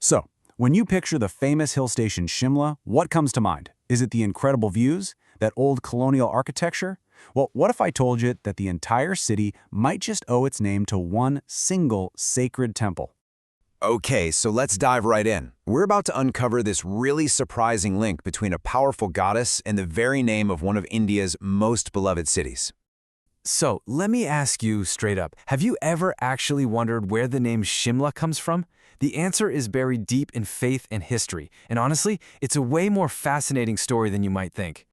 So, when you picture the famous hill station Shimla, what comes to mind? Is it the incredible views? That old colonial architecture? Well, what if I told you that the entire city might just owe its name to one single sacred temple? Okay, so let's dive right in. We're about to uncover this really surprising link between a powerful goddess and the very name of one of India's most beloved cities. So, let me ask you straight up, have you ever actually wondered where the name Shimla comes from? The answer is buried deep in faith and history, and honestly, it's a way more fascinating story than you might think.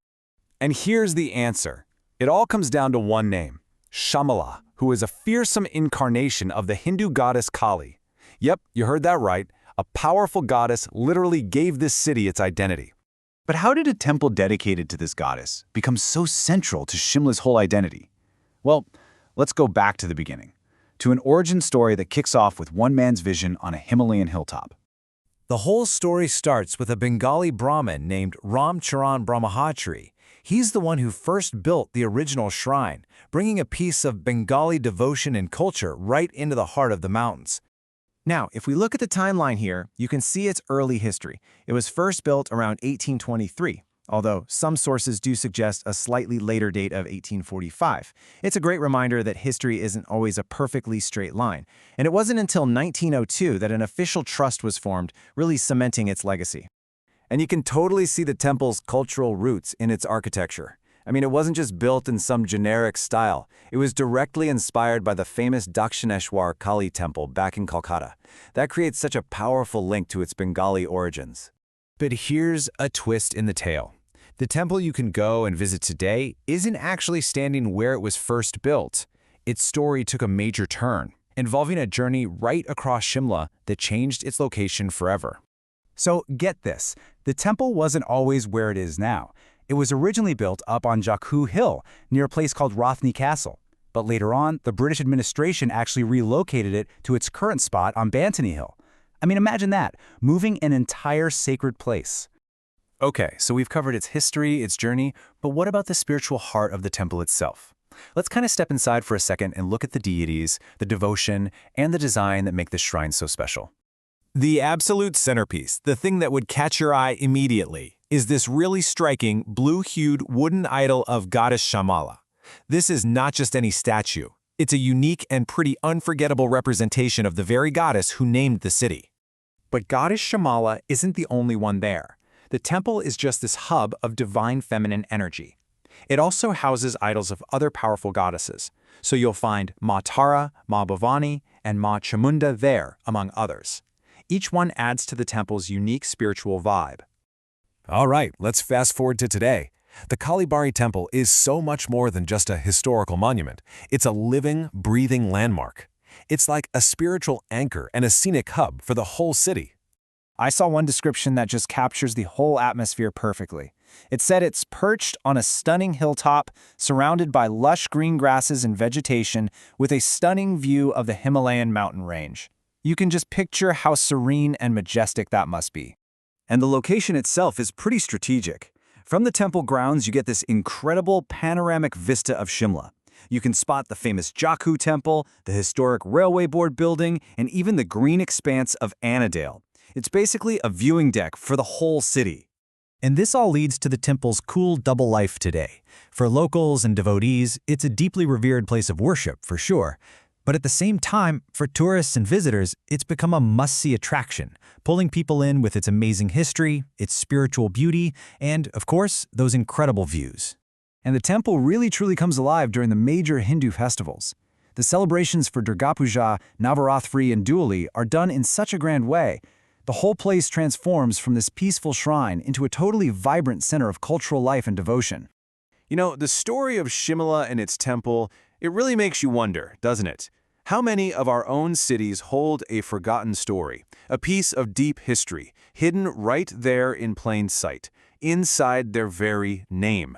And here's the answer. It all comes down to one name, Shamala, who is a fearsome incarnation of the Hindu goddess Kali. Yep, you heard that right. A powerful goddess literally gave this city its identity. But how did a temple dedicated to this goddess become so central to Shimla's whole identity? Well, let's go back to the beginning, to an origin story that kicks off with one man's vision on a Himalayan hilltop. The whole story starts with a Bengali Brahmin named Ram Charan Brahmacharya. He's the one who first built the original shrine, bringing a piece of Bengali devotion and culture right into the heart of the mountains. Now, if we look at the timeline here, you can see its early history. It was first built around 1823, although some sources do suggest a slightly later date of 1845. It's a great reminder that history isn't always a perfectly straight line. And it wasn't until 1902 that an official trust was formed, really cementing its legacy. And you can totally see the temple's cultural roots in its architecture. I mean, it wasn't just built in some generic style. It was directly inspired by the famous Dakshineshwar Kali temple back in Kolkata. That creates such a powerful link to its Bengali origins. But here's a twist in the tale. The temple you can go and visit today isn't actually standing where it was first built. Its story took a major turn, involving a journey right across Shimla that changed its location forever. So get this, the temple wasn't always where it is now. It was originally built up on Jakku Hill, near a place called Rothni Castle. But later on, the British administration actually relocated it to its current spot on Bantany Hill. I mean, imagine that, moving an entire sacred place. Okay, so we've covered its history, its journey, but what about the spiritual heart of the temple itself? Let's kind of step inside for a second and look at the deities, the devotion, and the design that make this shrine so special. The absolute centerpiece, the thing that would catch your eye immediately, is this really striking, blue-hued wooden idol of goddess Shamala. This is not just any statue. It's a unique and pretty unforgettable representation of the very goddess who named the city. But goddess Shamala isn't the only one there. The temple is just this hub of divine feminine energy. It also houses idols of other powerful goddesses, so you'll find Ma Tara, Ma Bhavani, and Ma Chamunda there, among others. Each one adds to the temple's unique spiritual vibe. All right, let's fast forward to today. The Bari temple is so much more than just a historical monument. It's a living, breathing landmark. It's like a spiritual anchor and a scenic hub for the whole city. I saw one description that just captures the whole atmosphere perfectly. It said it's perched on a stunning hilltop, surrounded by lush green grasses and vegetation, with a stunning view of the Himalayan mountain range. You can just picture how serene and majestic that must be. And the location itself is pretty strategic. From the temple grounds, you get this incredible panoramic vista of Shimla. You can spot the famous Jakku temple, the historic railway board building, and even the green expanse of Annandale. It's basically a viewing deck for the whole city. And this all leads to the temple's cool double life today. For locals and devotees, it's a deeply revered place of worship, for sure. But at the same time, for tourists and visitors, it's become a must-see attraction, pulling people in with its amazing history, its spiritual beauty, and, of course, those incredible views. And the temple really truly comes alive during the major Hindu festivals. The celebrations for Durga Puja, Navaratri, and Diwali are done in such a grand way. The whole place transforms from this peaceful shrine into a totally vibrant center of cultural life and devotion. You know, the story of Shimla and its temple, it really makes you wonder, doesn't it? How many of our own cities hold a forgotten story, a piece of deep history, hidden right there in plain sight, inside their very name?